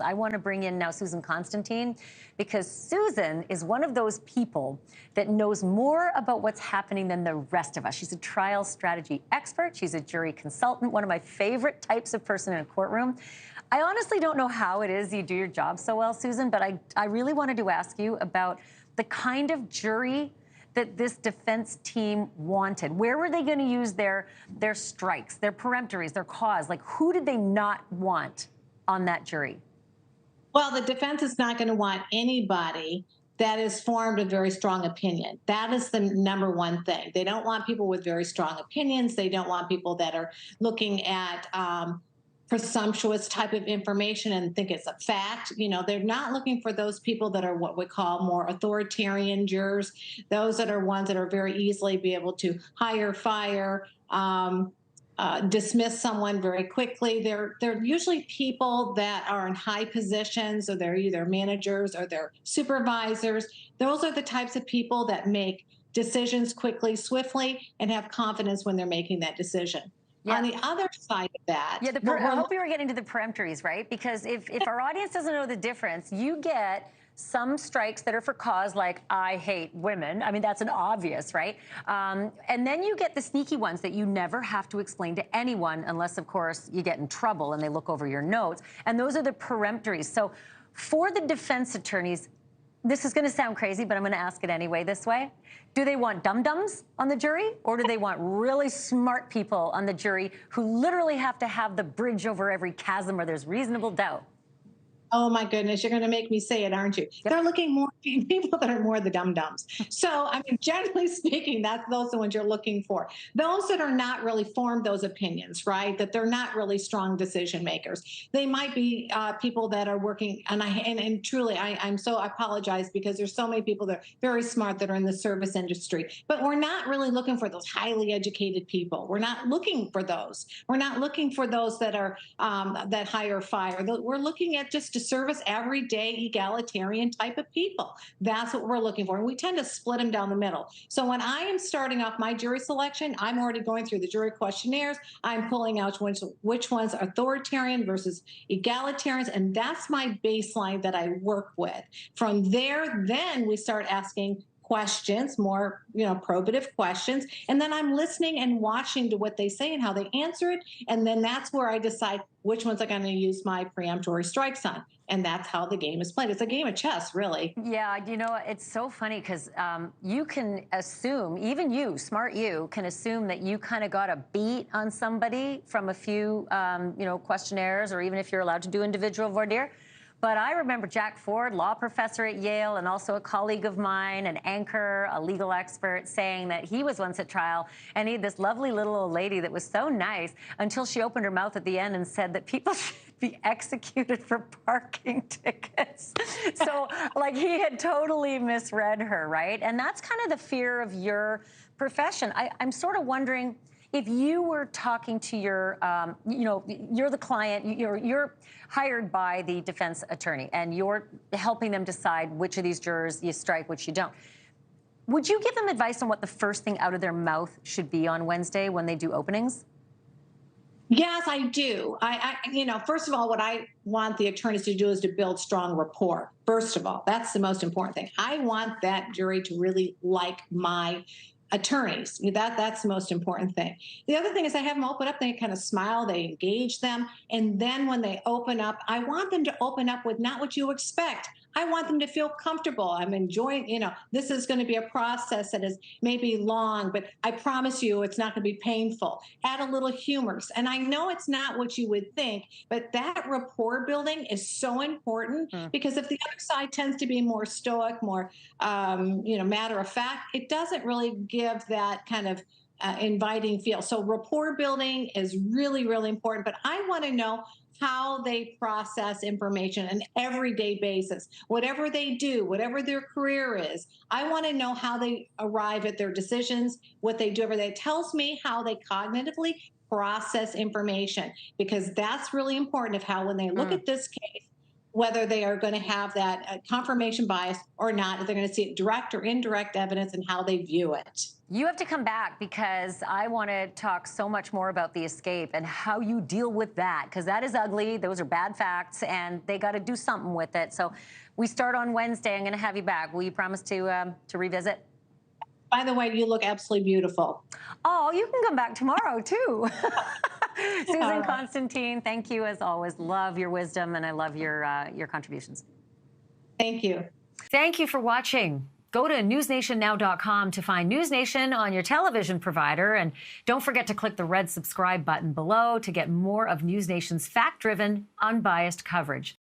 I want to bring in now Susan Constantine, because Susan is one of those people that knows more about what's happening than the rest of us. She's a trial strategy expert. She's a jury consultant, one of my favorite types of person in a courtroom. I honestly don't know how it is you do your job so well, Susan, but I really wanted to ask you about the kind of jury that this defense team wanted. Where were they going to use their strikes, their peremptories, their cause? Like, who did they not want on that jury? Well, the defense is not going to want anybody that has formed a very strong opinion. That is the number one thing. They don't want people with very strong opinions. They don't want people that are looking at presumptuous type of information and think it's a fact. You know, they're not looking for those people that are what we call more authoritarian jurors, those that are ones that are very easily be able to hire, fire, dismiss someone very quickly. They're usually people that are in high positions, or they're either managers or they're supervisors. Those are the types of people that make decisions quickly, swiftly, and have confidence when they're making that decision. Yeah. On the other side of that, yeah, I hope you were getting to the peremptories, right? Because if our audience doesn't know the difference, you get some strikes that are for cause, like I hate women. I mean, that's an obvious, right? And then you get the sneaky ones that you never have to explain to anyone unless, of course, you get in trouble and they look over your notes. And those are the peremptories. So for the defense attorneys, this is going to sound crazy, but I'm going to ask it anyway this way. Do they want dum-dums on the jury, or do they want really smart people on the jury who literally have to have the bridge over every chasm where there's reasonable doubt? Oh my goodness, you're going to make me say it, aren't you? Yep. They're looking more people that are more the dum-dums. So, I mean, generally speaking, those are the ones you're looking for. Those that are not really formed those opinions, right? That they're not really strong decision makers. They might be people that are working, and truly, I apologize, because there's so many people that are very smart that are in the service industry. But we're not really looking for those highly educated people. We're not looking for those. We're not looking for those that are that hire, fire. We're looking at just service everyday egalitarian type of people. That's what we're looking for. And we tend to split them down the middle. So when I am starting off my jury selection, I'm already going through the jury questionnaires. I'm pulling out which ones are authoritarian versus egalitarians. And that's my baseline that I work with. From there, then we start asking questions, more, probative questions. And then I'm listening and watching to what they say and how they answer it. And then that's where I decide which ones I'm going to use my preemptory strikes on. And that's how the game is played. It's a game of chess, really. Yeah, it's so funny because you can assume, even you, smart you, can assume that you kind of got a beat on somebody from a few, questionnaires, or even if you're allowed to do individual voir dire. But I remember Jack Ford, law professor at Yale, and also a colleague of mine, an anchor, a legal expert, saying that he was once at trial, and he had this lovely little old lady that was so nice until she opened her mouth at the end and said that people should be executed for parking tickets. So, like, he had totally misread her, right? And that's kind of the fear of your profession. I'm sort of wondering, if you were talking to your, you're the client, you're hired by the defense attorney, and you're helping them decide which of these jurors you strike, which you don't. Would you give them advice on what the first thing out of their mouth should be on Wednesday when they do openings? Yes, I do. First of all, what I want the attorneys to do is to build strong rapport. First of all, that's the most important thing. I want that jury to really like my attorneys. That's the most important thing. The other thing is I have them open up, they kind of smile, they engage them. And then when they open up, I want them to open up with not what you expect. I want them to feel comfortable. I'm enjoying, this is going to be a process that is maybe long, but I promise you it's not going to be painful. Add a little humor. And I know it's not what you would think, but that rapport building is so important because if the other side tends to be more stoic, more, matter of fact, it doesn't really give that kind of inviting feel. So rapport building is really, really important, but I want to know how they process information on an everyday basis. Whatever they do, whatever their career is, I want to know how they arrive at their decisions, what they do every day. It tells me how they cognitively process information, because that's really important of how, when they look at this case, whether they are going to have that confirmation bias or not, if they're going to see it direct or indirect evidence and how they view it. You have to come back because I want to talk so much more about the escape and how you deal with that, because that is ugly. Those are bad facts, and they got to do something with it. So we start on Wednesday. I'm going to have you back. Will you promise to revisit? By the way, you look absolutely beautiful. Oh, you can come back tomorrow, too. Susan Constantine, thank you as always. Love your wisdom, and I love your contributions. Thank you. Thank you for watching. Go to newsnationnow.com to find News Nation on your television provider. And don't forget to click the red subscribe button below to get more of News Nation's fact-driven, unbiased coverage.